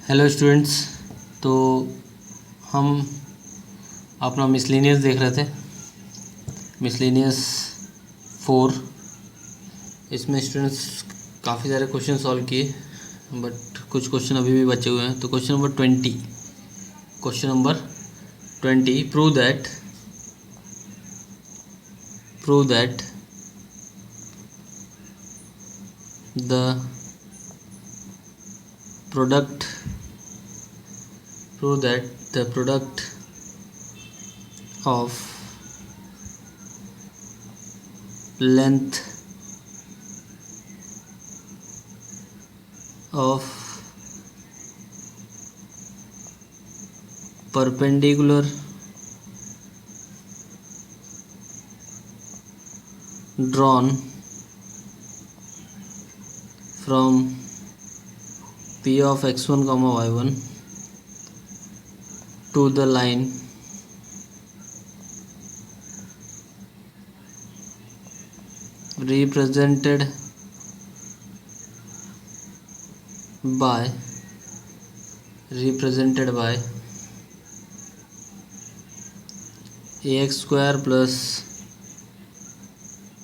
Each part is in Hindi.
Hello students. तो हम अपना मिसलेनियस देख रहे थे, मिसलेनियस 4। इसमें स्टूडेंट्स काफ़ी सारे क्वेश्चन सॉल्व किए, बट कुछ क्वेश्चन अभी भी बचे हुए हैं। तो question number 20 prove that the product of length of perpendicular drawn from P of x1 comma y1 to the line represented by ax square plus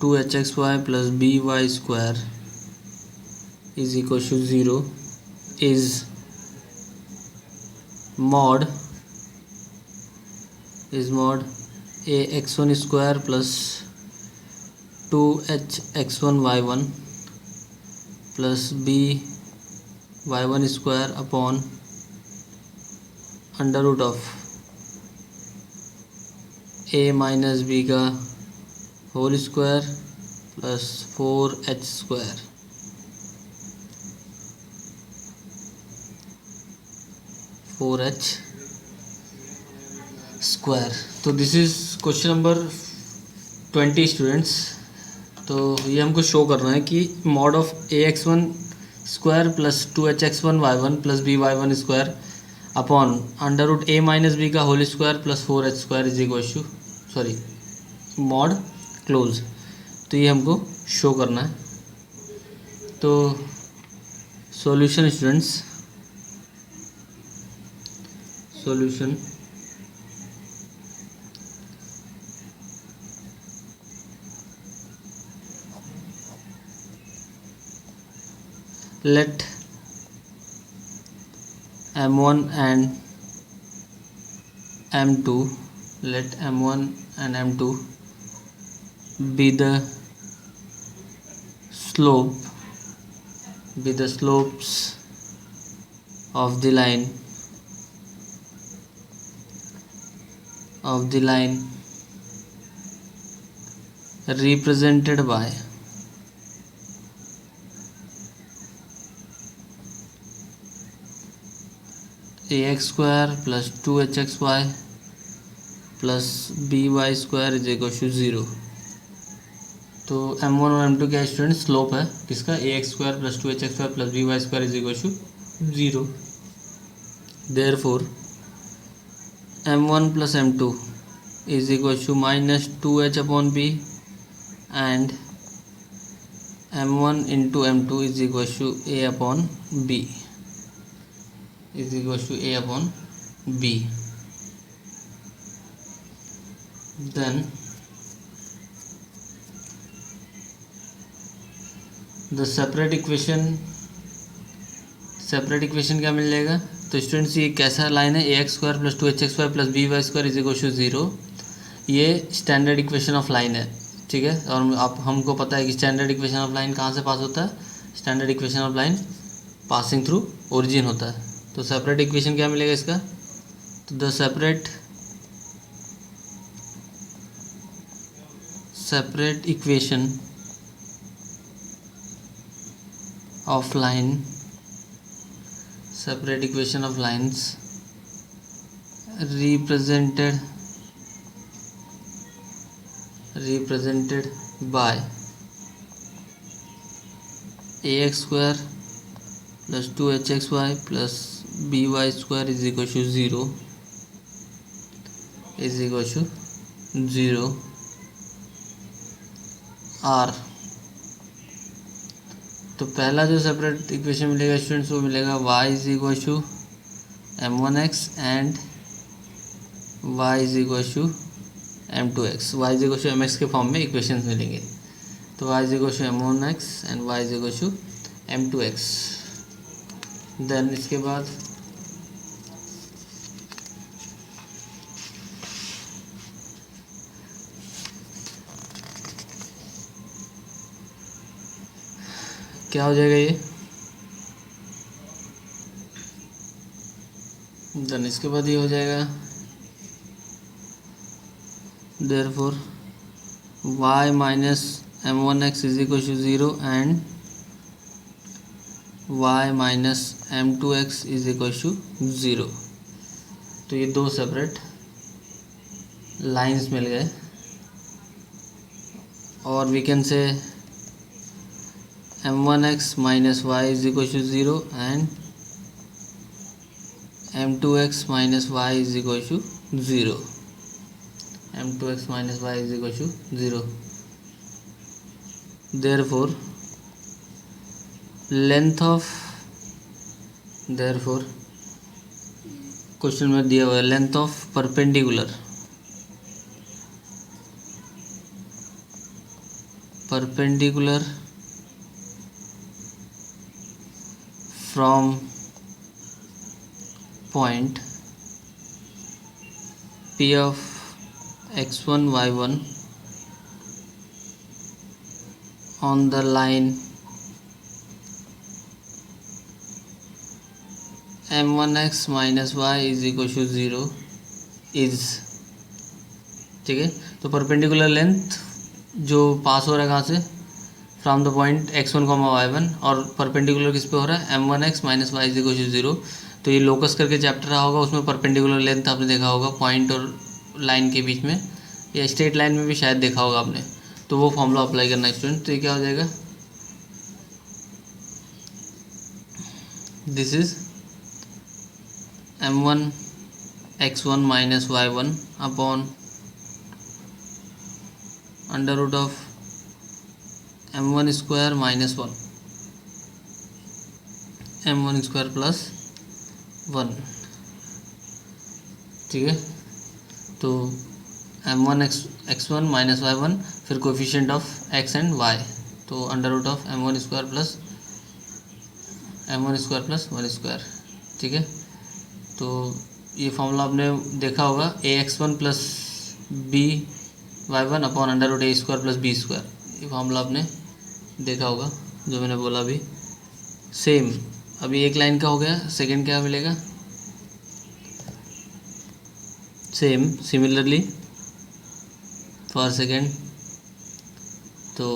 2hxy plus by square is equal to 0 is mod ax1 square plus 2hx1 y1 plus by1 square upon under root of a minus B का whole square plus 4h square. तो this is question number 20 students. तो ये हमको शो करना है कि mod of ax1 square plus 2hx1 y1 plus by1 square upon under root a minus B का whole square plus 4h square is equal to mod close. तो ये हमको शो करना है। तो solution students, solution let m1 and m2 be the slopes of the line represented by ax square plus 2hxy plus by square is equal to 0। तो m1 और m2 क्या स्टूडेंट स्लोप है किसका, ax square plus 2hxy plus by square is equal to 0। Therefore m1 plus m2 is equal to minus 2h upon b and m1 into m2 is equal to a upon b then the separate equation क्या मिल जाएगा। तो स्टूडेंट्स ये कैसा लाइन है, ax square plus 2hxy plus by square is equal to 0। ये स्टैंडर्ड इक्वेशन ऑफ लाइन है, ठीक है। और आप हमको पता है कि स्टैंडर्ड इक्वेशन ऑफ लाइन कहाँ से पास होता है, standard equation of line passing through origin होता है। तो सेपरेट इक्वेशन क्या मिलेगा इसका, तो the separate equation of lines represented by ax square plus 2hxy plus by square is equal to 0 are. तो पहला जो सेपरेट इक्वेशन मिलेगा स्टूडेंट्स वो मिलेगा y is equal to m1x and y is equal to m2x, y is equal to mx के फॉर्म में इक्वेशंस मिलेंगे। तो y is equal to m1x and y is equal to m2x। Then इसके बाद क्या हो जाएगा ये, देन इसके बाद ये हो जाएगा therefore y minus m1x is equal to 0 and y minus m2x is equal to 0। तो ये दो सेपरेट लाइंस मिल गए और we can say m1x minus y is equal to 0 and m2x minus y is equal to 0, m2x minus y is equal to 0। Therefore length of, therefore question में दिया हुआ है length of perpendicular from point p of x1 y1 on the line m1x minus y is equal to 0 is, ठीक है। तो परपेंडिकुलर लेंथ जो पास हो रहा है कहाँ से, from the point x1 comma y1, और परपेंडिकुलर किस पे हो रहा है m1x minus y is equal to 0। तो ये लोकस करके चैप्टर रहा होगा, उसमें परपेंडिकुलर लेंथ आपने देखा होगा पॉइंट और लाइन के बीच में, या स्ट्रेट लाइन में भी शायद देखा होगा आपने। तो वो फॉर्मूला अप्लाई करना है स्टूडेंट। तो ये क्या हो जाएगा, this is m1 x1 minus y1 upon under root of m1 square minus 1 m1 square plus 1, ठीक है। तो m1 x1 माइनस y1, फिर coefficient of x and y, तो under root of m1 square plus 1 square, ठीक है। तो ये फॉर्मूला आपने देखा होगा ax1 plus B y1 upon under root A square plus B square, ये फॉर्मूला आपने देखा होगा जो मैंने बोला अभी। सेम अभी एक लाइन का हो गया, सेकंड क्या मिलेगा, सेम सिमिलरली फॉर सेकंड। तो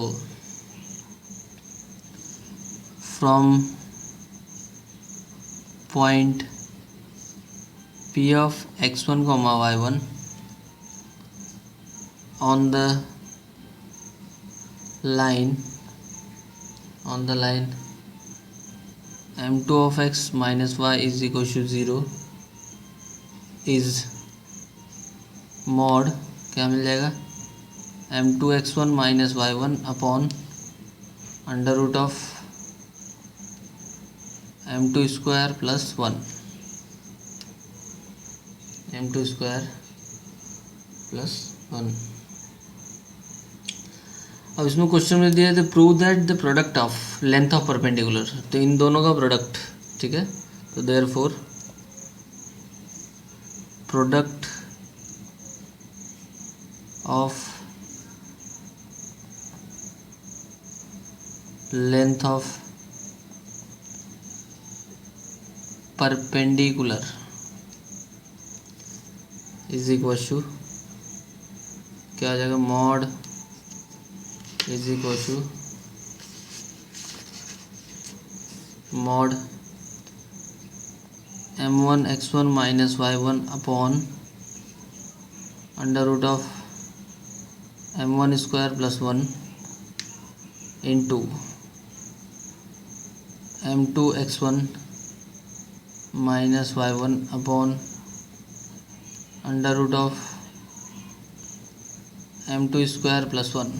from point p of x1 comma y1 on the line m2 of x minus y is equal to 0 is mod, क्या मिल जाएगा, m2 x1 minus y1 upon under root of m2 square plus 1, m2 square plus 1। अब इसमें क्वेश्चन में दिया है prove that the product of length of perpendicular, तो इन दोनों का प्रोडक्ट, ठीक है। तो therefore product of length of perpendicular is equal to क्या आ जाएगा, mod is equal to mod m1 x1 minus y1 upon under root of m1 square plus 1 into m2 x1 minus y1 upon under root of m2 square plus 1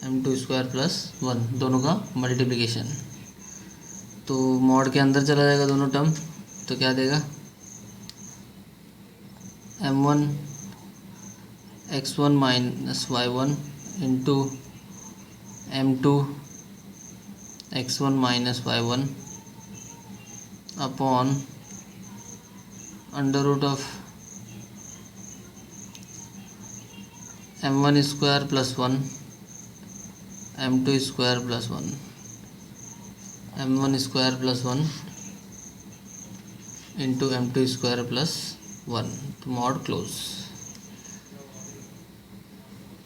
m2 square plus 1, दोनों का मल्टीप्लिकेशन। तो मॉड के अंदर चला जाएगा दोनों टर्म, तो क्या देगा m1 x1 minus y1 into m2 x1 minus y1 upon under root of m1 square plus 1 m2 square plus 1 m1 square plus 1 into m2 square plus 1, तो मॉड क्लोज।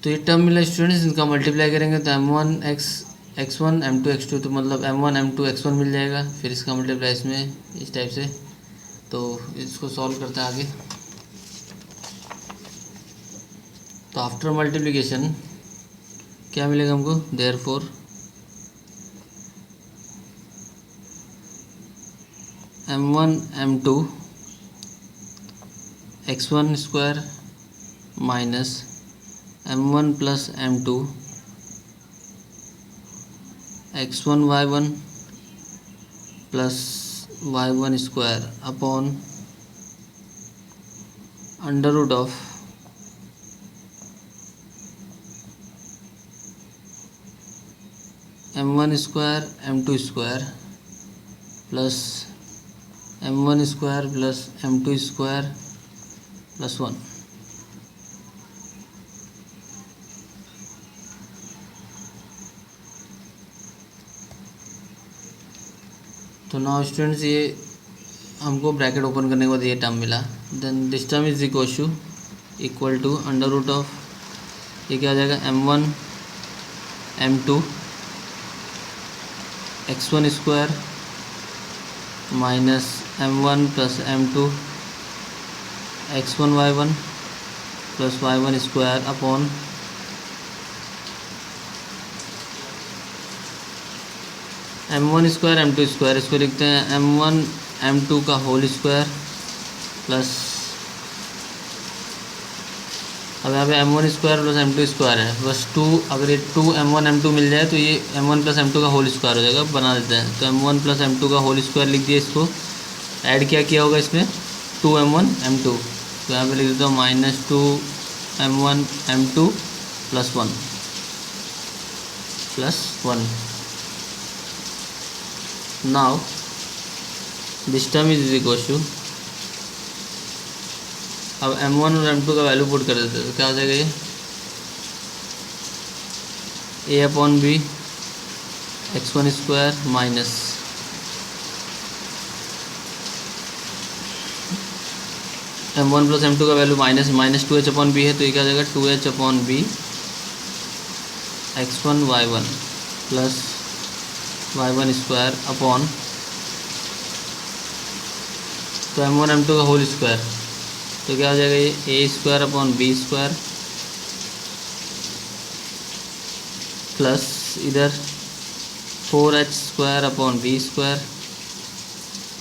तो ये टर्म मिला स्टूडेंट्स, इनका मल्टीप्लाई करेंगे तो m1 x1 m2 x2, तो मतलब m1 m2 x1 मिल जाएगा। फिर इसका मल्टीप्लाई इसमें इस टाइप से, तो इसको सॉल्व करते हैं आगे। तो आफ्टर मल्टीप्लिकेशन क्या मिलेगा हमको, therefore m1 m2 x1 square minus m1 plus m2 x1 y1 plus y1 square upon under root of m1 square m2 square plus m1 square plus m2 square plus 1। तो नाउ स्टूडेंट्स ये हमको ब्रैकेट ओपन करने के बाद ये टर्म मिला, then this term is equal to under root of, ये क्या हो जाएगा m1 m2 x1 square minus m1 plus m2 x1 y1 plus y1 square upon m1 square m2 square, इसको लिखते हैं m1 m2 का होल स्क्वायर प्लस, अब यहाँ पे m1 square plus m2 square है, बस 2, अगर ये 2 m1 m2 मिल जाए तो ये m1 प्लस m2 का होल स्क्वायर हो जाएगा, बना देते हैं। तो m1 प्लस m2 का होल स्क्वायर लिख दिया, इसको ऐड क्या किया होगा इसमें 2 m1 m2, तो यहाँ पे लिख देता हूँ minus 2 m1 m2 plus 1 now this term is equal to, अब m1 और m2 का वैल्यू पुट कर देते हैं, तो क्या हो जाएगा ये a upon b x1 square minus m1 plus m2 का value minus 2h upon B है, तो ये क्या हो जाएगा 2h upon b x1 y1 plus y1 square upon, तो m1 m2 का होल स्क्वायर, तो क्या हो जाएगा ये a square upon b square plus इधर 4h square upon b square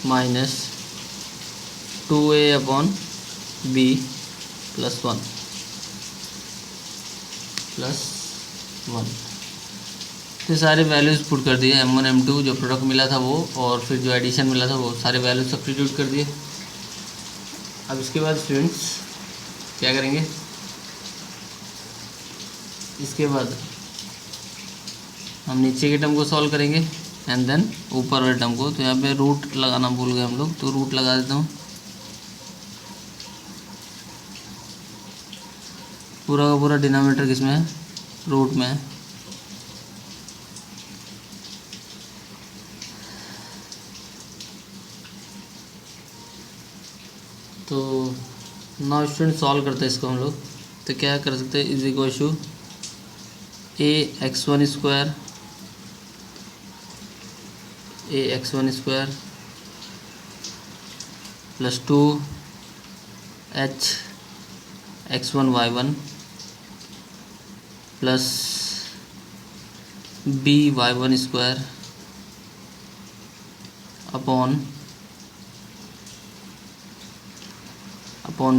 minus 2a upon b plus 1। तो सारे वैल्यूज़ पुट कर दिए, m1 m2 जो प्रोडक्ट मिला था वो, और फिर जो एडिशन मिला था वो, सारे वैल्यूज सब्स्टिट्यूट कर दिए। अब इसके बाद स्टूडेंट्स क्या करेंगे, इसके बाद हम नीचे के टर्म को सॉल्व करेंगे एंड देन ऊपर वाले टर्म को। तो यहाँ पे रूट लगाना भूल गए हम लोग, तो रूट लगा देता हूँ, पूरा का पूरा डिनोमिनेटर किसमें है, रूट में है। तो नाउ स्टूडेंट सॉल्व करते हैं इसको हम लोग। तो क्या कर सकते हैं, is equal to a x1 square plus 2h x1 y1 plus b y1 square upon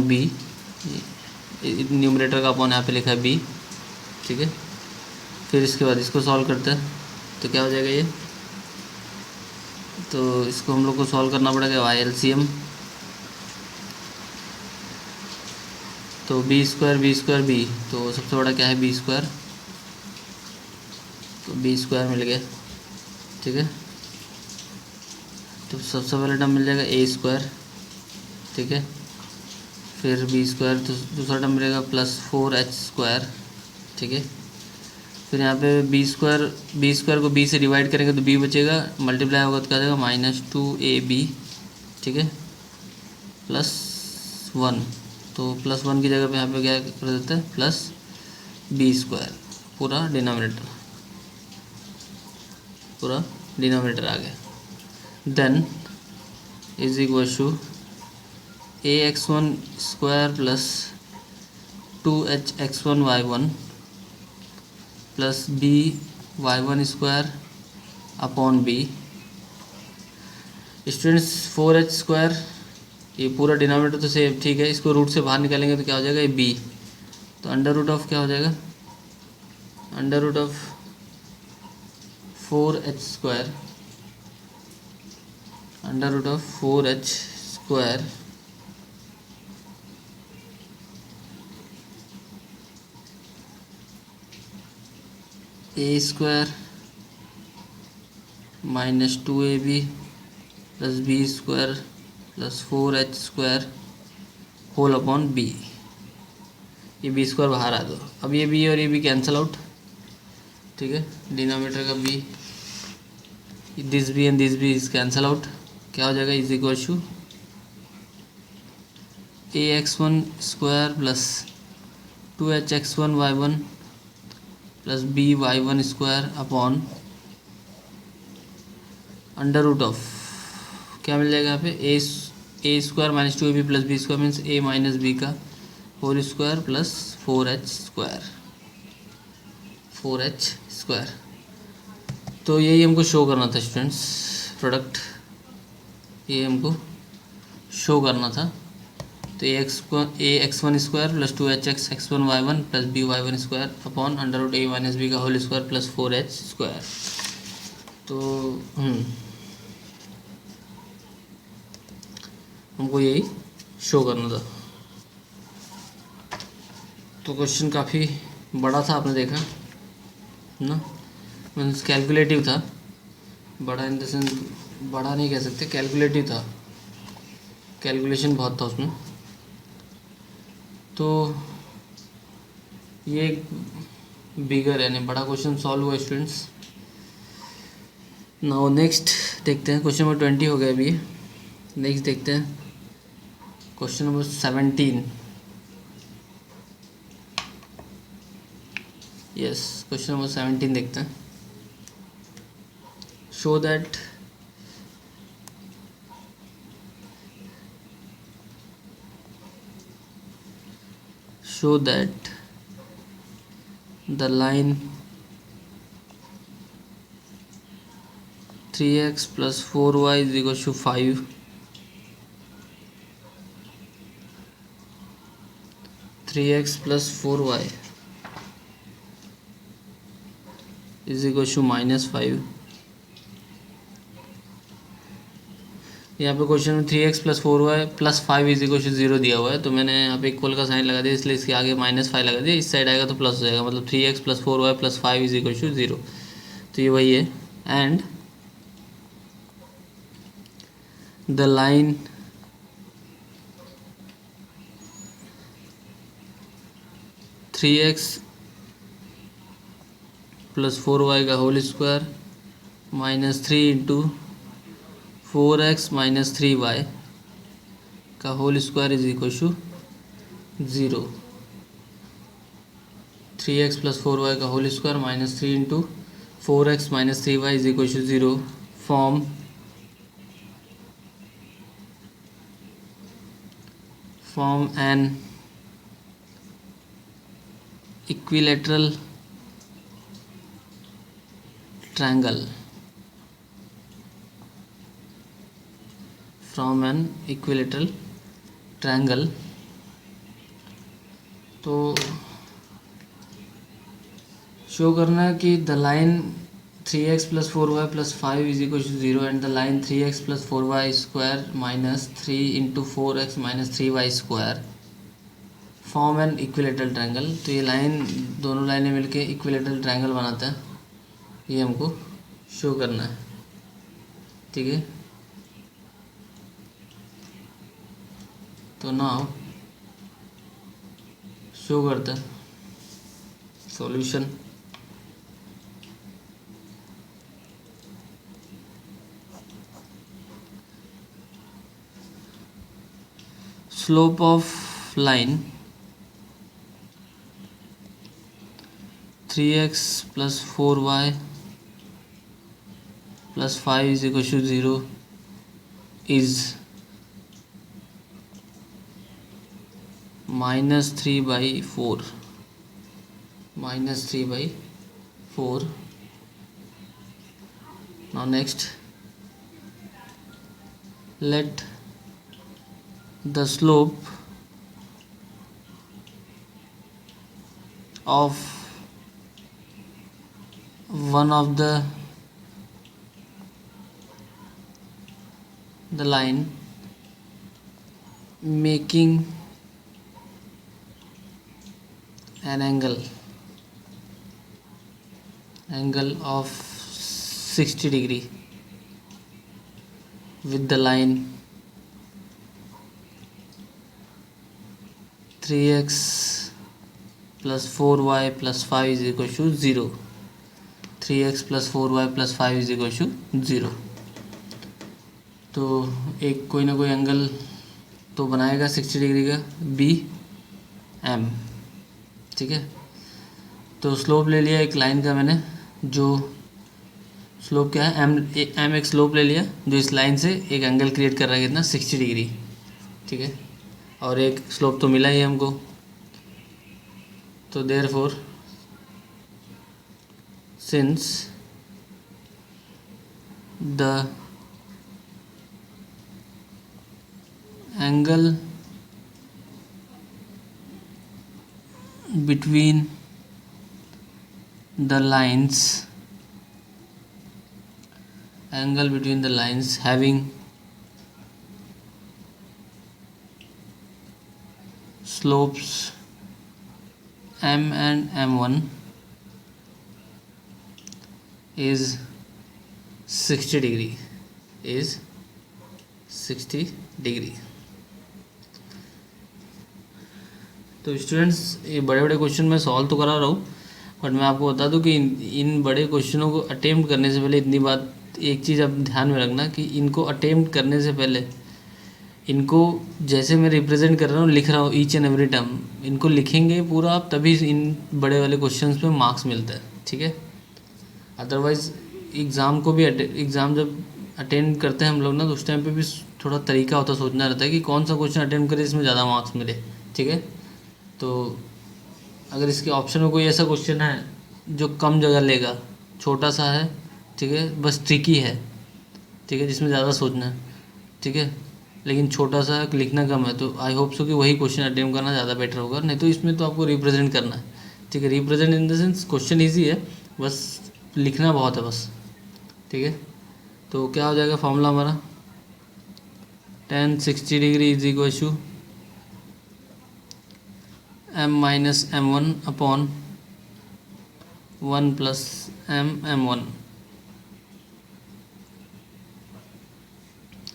b, numerator का अपॉन यहाँ पे लिखा है b, ठीक है। फिर इसके बाद इसको सॉल्व करते हैं, तो क्या हो जाएगा ये, तो इसको हम लोग को सॉल्व करना पड़ेगा वाई एलसीएम। तो बी स्क्वायर बी, तो सबसे बड़ा क्या है बी स्क्वायर, तो बी स्क्वायर मिल गया, ठीक है। तो सबसे पहले टर्म मिल जाएगा ए स्क्वायर, ठीक है। फिर बी स्क्वायर, तो दूसरा टर्म मिलेगा प्लस 4h स्क्वायर, ठीक है। फिर यहाँ पे बी स्क्वायर को बी से डिवाइड करेंगे तो बी बचेगा, मल्टीप्लाई होगा तो क्या जाएगा -2ab, ठीक है, +1। तो +1 की जगह पे यहाँ पे क्या कर देते हैं प्लस बी स्क्वायर, पूरा डिनोमिनेटर आ गया। Then is equal to ax1 square plus 2hx1 y1 plus B y1 square upon b. Students 4h square, ये पूरा डिनोमिनेटर तो सेम, ठीक है। इसको रूट से बाहर निकालेंगे तो क्या हो जाएगा ये b, तो अंडर रूट ऑफ क्या हो जाएगा, under root of 4h square, under root of 4h square a square -2ab plus B square plus 4h square whole upon b. ये बी स्क्वायर बाहर आ दो, अब ये बी और ये बी कैंसिल आउट, ठीक है। डिनोमिनेटर का B, this B and this B is cancel out, क्या हो जाएगा is equal to ax1 square plus 2hx1 y1 plus B y1 square upon under root of क्या मिल जाएगा यहाँ पे A square -2ab plus B square means a minus B का whole square plus 4h square. तो यही हमको शो करना था स्टूडेंट्स, प्रोडक्ट ये हमको शो करना था। तो ax1 square plus 2hx1 y1 plus B y1 square upon under root a minus B का whole square plus 4h square. तो हमको यही शो करना था। तो क्वेश्चन काफ़ी बड़ा था, आपने देखा ना, मीन्स कैलकुलेटिव था, बड़ा इन द सेंस बड़ा नहीं कह सकते, कैलकुलेटिव था, कैलकुलेशन बहुत था उसमें। तो ये बिगर यानी बड़ा क्वेश्चन सॉल्व हुआ स्टूडेंट्स। नाउ नेक्स्ट देखते हैं, क्वेश्चन नंबर 20 हो गया अभी। नेक्स्ट देखते हैं question number 17। Yes, question number 17 देखते हैं। Show that the line 3x plus 4y is equal to 5, 3x plus 4y is equal to -5। यहाँ पे क्वेश्चन में 3x plus 4y plus 5 is equal to 0 दिया हुआ है, तो मैंने यहाँ पे इक्वल का साइन लगा दिया, इसलिए इसके आगे -5 लगा दिया, इस साइड आएगा तो प्लस हो जाएगा, मतलब 3x plus 4y plus 5 is equal to 0। तो ये वही है। And the line three x plus 4y का whole square -3 into 4x minus 3y का whole square is equal to 0। 3x plus 4y का whole square -3 into 4x minus 3y is equal to 0 form an equilateral triangle from an equilateral triangle. तो शो करना है कि the line 3x plus 4y plus 5 is equal to 0 and the line 3x plus 4y square minus 3 into 4x minus 3y square form an equilateral triangle. तो ये लाइन, दोनों लाइनें मिलके इक्विलेटरल ट्रायंगल बनाते हैं, ये हमको शो करना है। ठीक है, तो नाउ शो करते हैं solution. Slope of line 3x plus 4y plus 5 is equal to 0 is minus 3 by 4, minus 3 by 4. Now next, let the slope of one of the line making an angle of 60 degree with the line 3x plus 4y plus 5 is equal to 0, 3x plus 4y plus 5 is equal to 0। तो एक कोई ना कोई एंगल तो बनाएगा 60 डिग्री का बी एम। ठीक है, तो स्लोप ले लिया एक लाइन का मैंने, जो स्लोप क्या है, एम एक स्लोप ले लिया जो इस लाइन से एक एंगल क्रिएट कर रहा है, कितना 60 डिग्री। ठीक है, और एक स्लोप तो मिला ही हमको, तो therefore since the angle between the lines having slopes m and m1 is 60 degree, is 60 degree. तो स्टूडेंट्स, ये बड़े बड़े क्वेश्चन मैं सॉल्व तो करा रहा हूँ, बट मैं आपको बता दूँ कि इन बड़े क्वेश्चनों को अटेम्प्ट करने से पहले इतनी बात, एक चीज़ आप ध्यान में रखना कि इनको अटेम्प्ट करने से पहले इनको, जैसे मैं रिप्रेजेंट कर रहा हूँ, लिख रहा हूँ ईच एंड एवरी टर्म, इनको लिखेंगे पूरा आप, तभी इन बड़े वाले क्वेश्चंस पे मार्क्स मिलता है। ठीक है, अदरवाइज़ एग्ज़ाम को भी एग्ज़ाम जब अटेंड करते हैं हम लोग ना, तो उस टाइम पे भी थोड़ा तरीका होता है, सोचना रहता है कि कौन सा क्वेश्चन अटेंड करें इसमें ज़्यादा मार्क्स मिले। ठीक है, तो अगर इसके ऑप्शन में कोई ऐसा क्वेश्चन है जो कम जगह लेगा, छोटा सा है, ठीक है, बस ट्रिकी है, ठीक है, जिसमें ज़्यादा सोचना है, ठीक है, लेकिन छोटा सा लिखना कम है, तो आई होप सो कि वही क्वेश्चन अटेम्प्ट करना ज़्यादा बेटर होगा। नहीं तो इसमें तो आपको रिप्रेजेंट करना है। ठीक है, represent in the sense question easy है, बस लिखना बहुत है बस। ठीक है, तो क्या हो जाएगा फॉर्मूला हमारा, tan 60 degree is equal to m minus m1 upon 1 plus m1।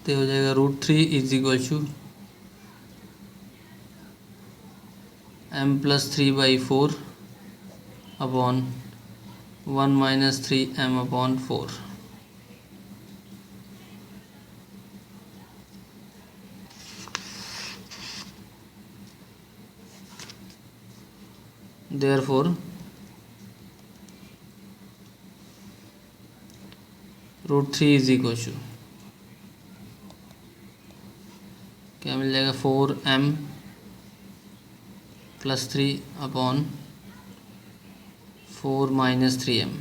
तो हो जाएगा √3 is equal to m plus 3/4 upon 1 minus 3m upon 4। Therefore √3 is equal to क्या मिल जाएगा, 4m plus 3 upon 4 minus 3m,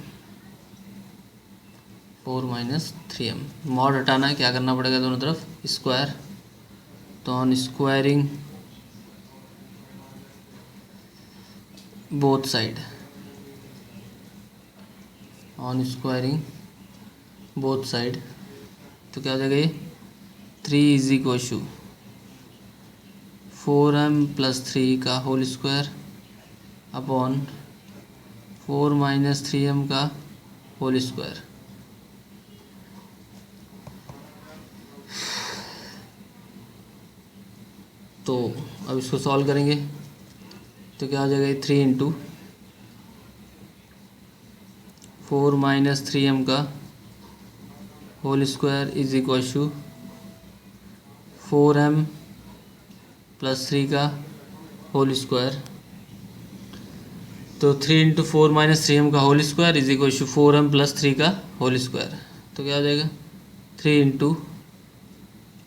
4 minus 3m। Mod हटाना है, क्या करना पड़ेगा, दोनों तरफ स्क्वायर, तो on squaring both side on squaring both side, तो क्या हो जाएगा ये 3 इज इक्वल टू 4m+3 का होल स्क्वायर अपॉन 4 - 3m का होल स्क्वायर। तो अब इसको सॉल्व करेंगे तो क्या हो जाएगा ये 3 × 4 - 3m का whole square is equal to 4m+3 का होल स्क्वायर। तो 3 × 4 - 3m का whole square is equal to 4m+3 का होल स्क्वायर। तो क्या हो जाएगा 3 ×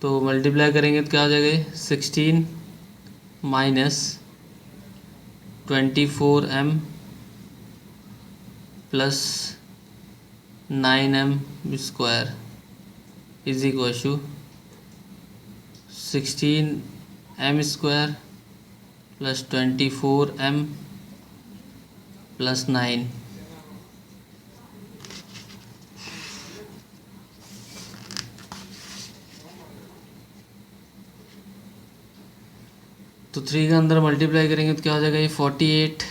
तो मल्टीप्लाई करेंगे तो क्या हो जाएगा 16 - 24m plus 9m square is equal to 16m square plus 24m plus 9। तो 3 का अंदर मल्टीप्लाई करेंगे तो क्या हो जाएगा ये 48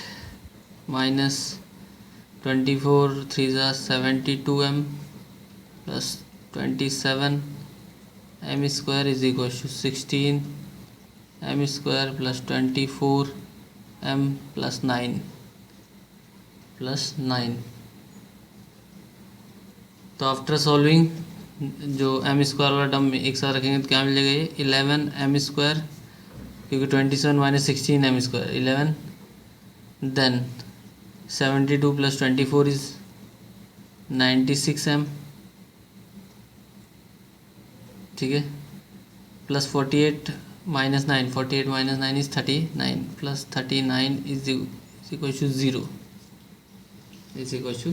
माइनस 24 3 ज़ा 72m plus 27m square is equal to 16m square plus 24m plus 9 तो आफ्टर सॉल्विंग जो m स्क्वायर वाला टर्म एक साथ रखेंगे तो क्या मिल जाएगा ये 11m स्क्वायर, क्योंकि 27 - 16m square 11, then 72 + 24 is 96m, ठीक है, plus 48 - 9, 48 - 9 is 39 plus 39 is equal to 0 is equal to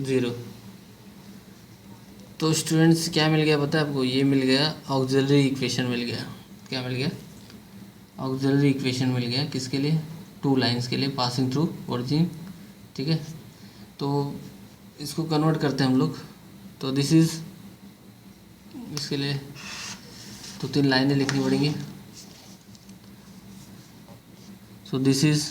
0। तो स्टूडेंट्स क्या मिल गया पता है आपको, ये मिल गया ऑक्सिलरी इक्वेशन मिल गया। क्या मिल गया ऑक्सिलरी इक्वेशन मिल गया किसके लिए 2 लाइंस के लिए पासिंग थ्रू ओरिजिन, ठीक है। तो इसको कन्वर्ट करते हैं हम लोग, तो दिस इज़ इसके लिए तो 3 लाइनें लिखनी पड़ेंगी। So this is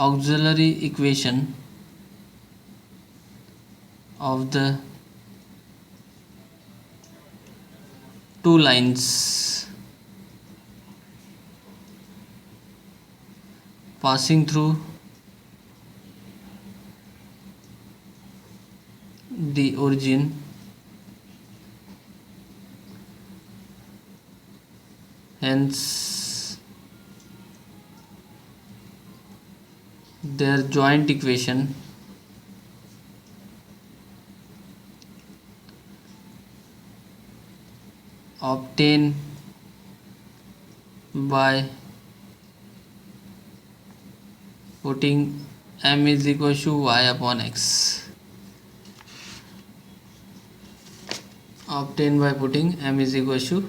auxiliary equation of the 2 lines passing through the origin hence their joint equation obtained by putting m is equal to y upon x, obtained by putting m is equal to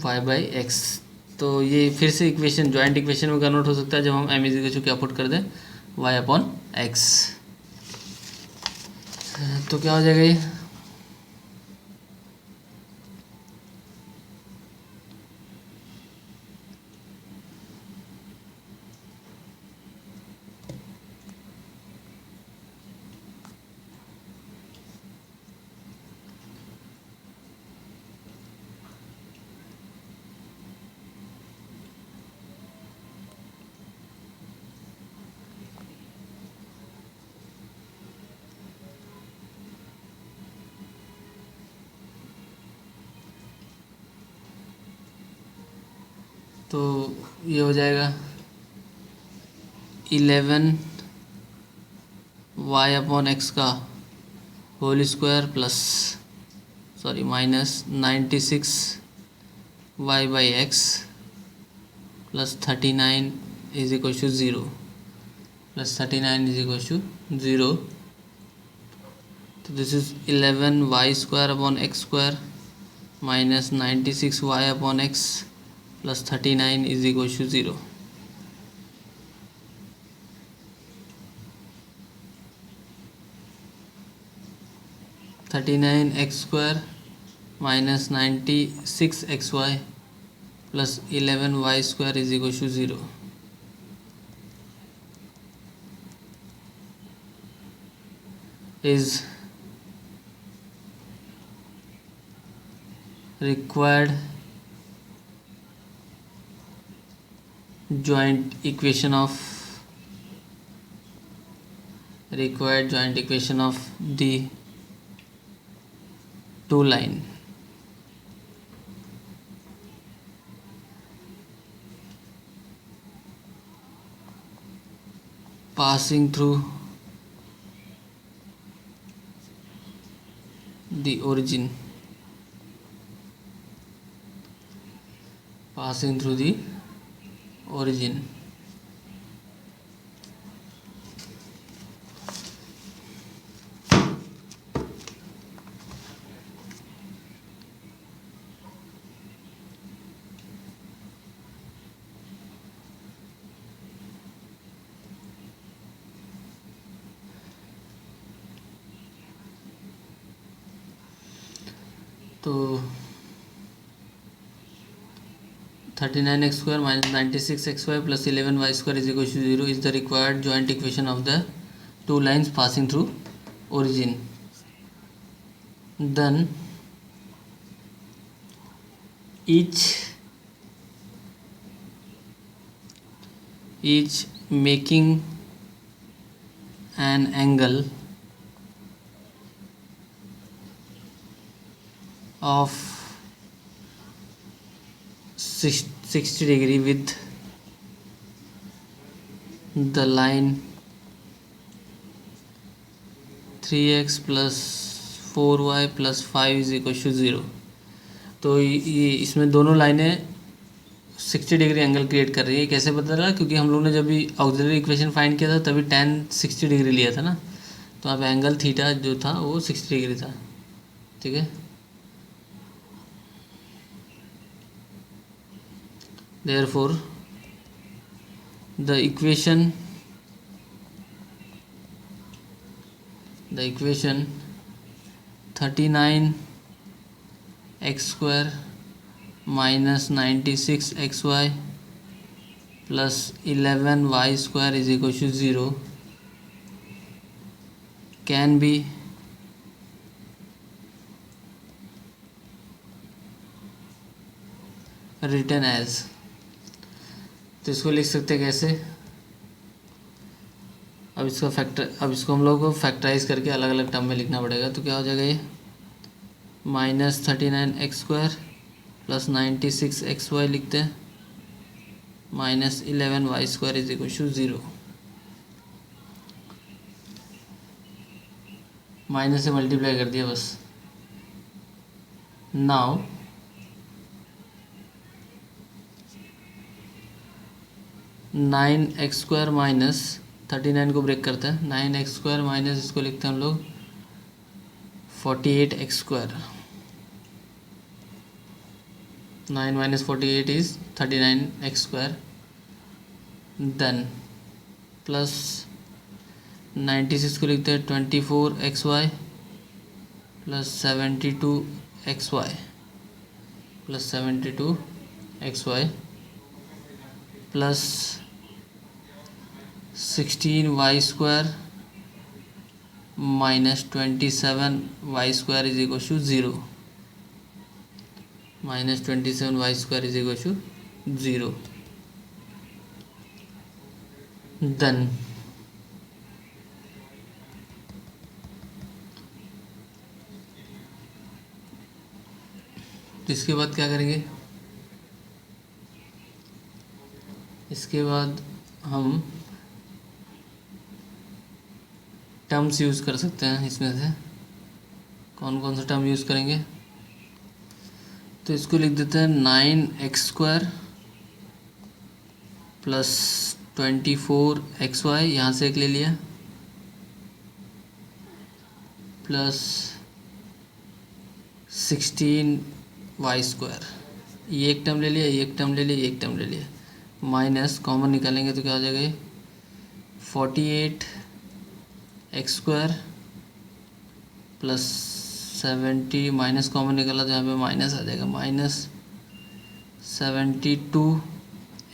y by x। तो ये फिर से इक्वेशन जॉइंट इक्वेशन में कन्वर्ट हो सकता है जब हम m इज इक्वल टू क्या पुट कर दें y अपॉन x। तो क्या हो जाएगा ये तो ये हो जाएगा 11y अपॉन x का whole square plus minus 96y by x plus 39 is equal to 0 plus 39 is equal to 0। तो this is 11y square upon x square minus 96y upon x plus 39 is equal to 0। Thirty nine x square minus 96xy plus 11y square is equal to 0। is required joint equation of the two line passing through the origin, passing through the origin। तो 39x square minus 96xy plus 11y square is equal to 0 is the required joint equation of the two lines passing through origin. Then each making an angle of 60 degree with the line 3x plus 4y plus 5 is equal to 0। तो ये इसमें दोनों लाइनें 60 डिग्री एंगल क्रिएट कर रही है। कैसे पता चला? क्योंकि हम लोग ने जब भी ऑक्सिलरी इक्वेशन फाइंड किया था तभी tan 60 डिग्री लिया था ना, तो अब एंगल थीटा जो था वो 60 डिग्री था। ठीक है, therefore the equation 39x square minus 96xy plus 11y square is equal to 0 can be written as, तो इसको लिख सकते हैं कैसे? अब इसको हम लोग को फैक्टराइज करके अलग अलग टर्म में लिखना पड़ेगा। तो क्या हो जाएगा ये minus 39x square plus 96xy लिखते हैं minus 11y square is equal to 0। Minus से मल्टीप्लाई कर दिया बस। नाउ 9x स्क्वायर माइनस 39 को ब्रेक करते हैं, 9x स्क्वायर माइनस इसको लिखते हैं हम लोग 48x square. 9 minus 48 is 39x square. Then plus 96 को लिखते हैं 24xy plus 72xy plus 72xy plus 16y square minus 27y square is equal to 0। Minus 27y square is equal to 0। Then इसके बाद क्या करेंगे? इसके बाद हम टर्म्स यूज़ कर सकते हैं। इसमें से कौन कौन सा टर्म यूज़ करेंगे? तो इसको लिख देते हैं 9x स्क्वायर प्लस 24xy, यहाँ से एक ले लिया, प्लस 16 वाई स्क्वायर, ये एक टर्म ले लिया, ये एक टर्म ले लिया, ये एक टर्म ले लिया, माइनस कॉमन निकालेंगे तो क्या हो जाएगा 48 x square plus 70, minus common निकाला तो यहाँ पे माइनस आ जाएगा, minus 72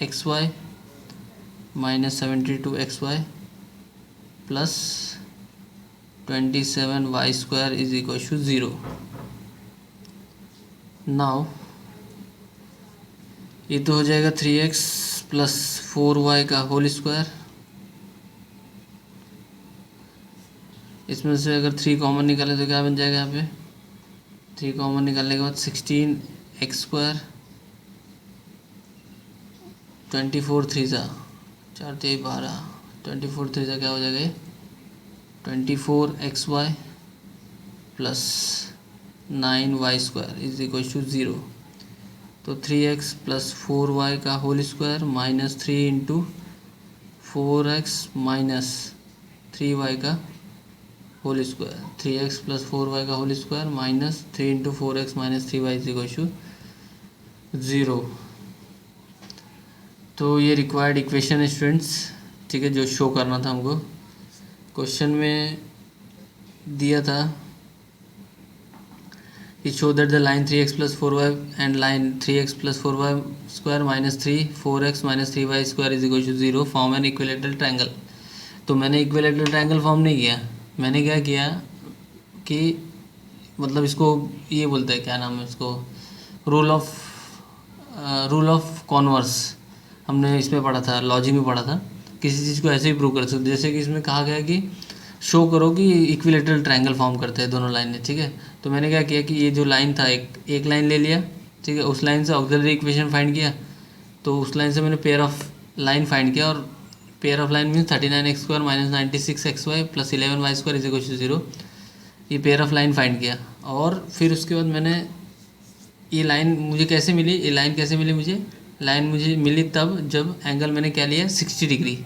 x y minus 72 x y plus 27 y square is equal to 0। Now ये तो हो जाएगा 3x प्लस 4y का होल स्क्वायर, इसमें से अगर 3 कॉमन निकाले तो क्या बन जाएगा, यहाँ पे 3 कॉमन निकालने के बाद 16 एक्स स्क्वायर 24 3 सा 4 3 12 24 3 सा क्या हो जाएगा 24 x y plus 9 y square is equal to 0। तो 3x प्लस 4y का whole square minus 3 into 4x minus 3y का whole square, 3x plus 4y का whole square minus 3 into 4x minus 3y is equal to 0। तो ये रिक्वायर्ड इक्वेशन है स्टूडेंट्स, ठीक है, जो शो करना था हमको। क्वेश्चन में दिया था कि show that the line 3x plus 4y and line 3x plus 4y square minus 3 4x minus 3y square is equal to 0 form an equilateral triangle. तो मैंने इक्विलेटरल ट्रायंगल फॉर्म नहीं किया, मैंने क्या किया कि मतलब इसको ये बोलते हैं, क्या नाम है इसको, रूल ऑफ कॉन्वर्स हमने इसमें पढ़ा था, लॉजिक में पढ़ा था। किसी चीज़ को ऐसे ही प्रूव कर सकते, जैसे कि इसमें कहा गया कि शो करो कि इक्विलेटरल ट्रायंगल फॉर्म करते हैं दोनों लाइनें, ठीक है। तो मैंने क्या किया कि ये जो लाइन था एक लाइन ले लिया, ठीक है, उस लाइन से ऑक्सिलरी इक्वेशन फाइंड किया, तो उस लाइन से मैंने पेयर ऑफ लाइन फाइंड किया, और pair of line means 39 x square minus 96 x y plus 11 y square is equal to 0। ये पेयर ऑफ लाइन फाइंड किया, और फिर उसके बाद मैंने ये लाइन मुझे कैसे मिली, ये लाइन कैसे मिली मुझे, लाइन मुझे मिली तब जब एंगल मैंने क्या लिया 60 डिग्री,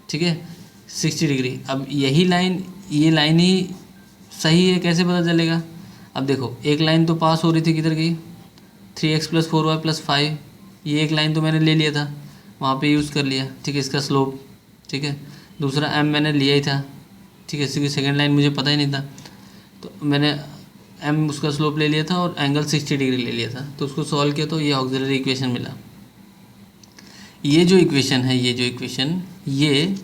ठीक है, 60 डिग्री। अब यही लाइन, ये लाइन ही सही है, कैसे पता चलेगा। अब देखो एक लाइन तो पास हो रही थी, किधर गई 3x प्लस 4y प्लस 5, ये एक लाइन तो मैंने ले लिया था, वहाँ पे यूज़ कर लिया, ठीक है, इसका स्लोप, ठीक है। दूसरा m मैंने लिया ही था, ठीक है, इसकी सेकेंड लाइन मुझे पता ही नहीं था, तो मैंने m उसका स्लोप ले लिया था और एंगल 60 डिग्री ले लिया था, तो उसको सॉल्व किया तो ये ऑक्सिलरी इक्वेशन मिला। ये जो इक्वेशन है, ये जो इक्वेशन, ये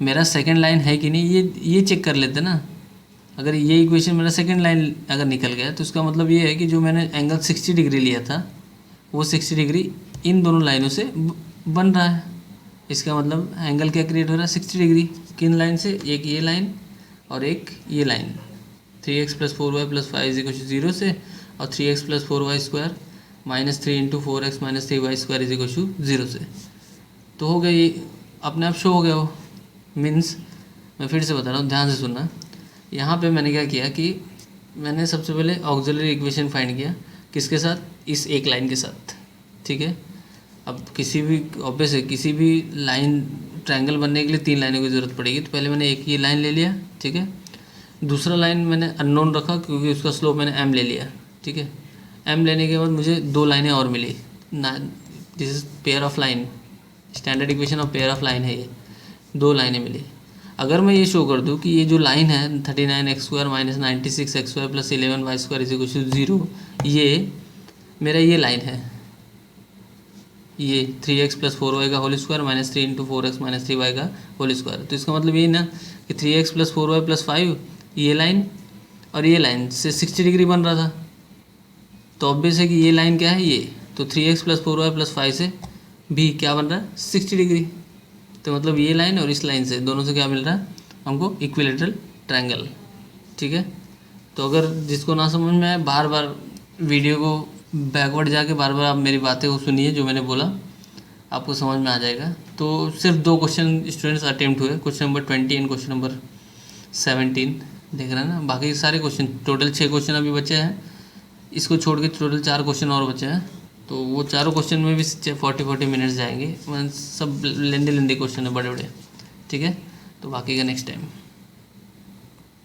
मेरा सेकेंड लाइन है कि नहीं, ये चेक कर लेते ना। अगर ये इक्वेशन मेरा सेकेंड लाइन अगर निकल गया तो इसका मतलब ये है कि जो मैंने एंगल 60 डिग्री लिया था वो 60 डिग्री इन दोनों लाइनों से बन रहा है। इसका मतलब एंगल क्या क्रिएट हो रहा है 60 डिग्री, किन लाइन से, एक ये लाइन और एक ये line, 3x plus 4y plus 5 is equal to 0 से, और 3x plus 4y square minus 3 into 4x minus 3y square is equal to 0 से। तो हो गया, ये अपने आप शो हो गया। वो मीन्स मैं फिर से बता रहा हूँ, ध्यान से सुनना। यहाँ पे मैंने क्या किया कि मैंने सबसे पहले ऑक्सिलरी इक्वेशन फाइंड किया, किसके साथ, इस एक लाइन के साथ, ठीक है। अब किसी भी ऑब्वियस है, किसी भी लाइन ट्रायंगल बनने के लिए 3 लाइनों की ज़रूरत पड़ेगी, तो पहले मैंने एक ये लाइन ले लिया, ठीक है। दूसरा लाइन मैंने अननोन रखा क्योंकि उसका स्लोप मैंने m ले लिया, ठीक है। m लेने के बाद मुझे 2 लाइनें और मिली, this is pair of line, standard equation of pair of line है ये, 2 लाइनें मिली। अगर मैं ये शो कर दूँ कि ये जो लाइन है 39 x square minus 96 x square plus 11 y square is equal to 0, ये मेरा ये लाइन है, ये 3x प्लस 4y का whole square minus 3 into 4x minus 3y का होल स्क्वायर। तो इसका मतलब ये ना कि 3x प्लस 4y प्लस 5, ये लाइन और ये लाइन से 60 डिग्री बन रहा था, तो ऑब्वियस है कि ये लाइन क्या है, ये तो 3x प्लस 4y प्लस 5 से भी क्या बन रहा है 60 डिग्री। तो मतलब ये लाइन और इस लाइन से दोनों से क्या मिल रहा है हमको, इक्विलेटरल ट्रायंगल, ठीक है। तो अगर जिसको ना समझ में आए, बार बार वीडियो को बैकवर्ड जाके बार बार आप मेरी बातें को सुनिए, जो मैंने बोला आपको समझ में आ जाएगा। तो सिर्फ 2 क्वेश्चन स्टूडेंट्स अटेम्प्ट हुए, question number 20 and question number 17, देख रहे हैं ना। बाकी सारे क्वेश्चन, टोटल 6 क्वेश्चन अभी बचे हैं, इसको छोड़ के टोटल 4 क्वेश्चन और बचे हैं। तो वो चारों क्वेश्चन में भी 40 मिनट्स जाएंगे, सब लेंदी क्वेश्चन है, बड़े बड़े, ठीक है। तो बाकी का नेक्स्ट टाइम।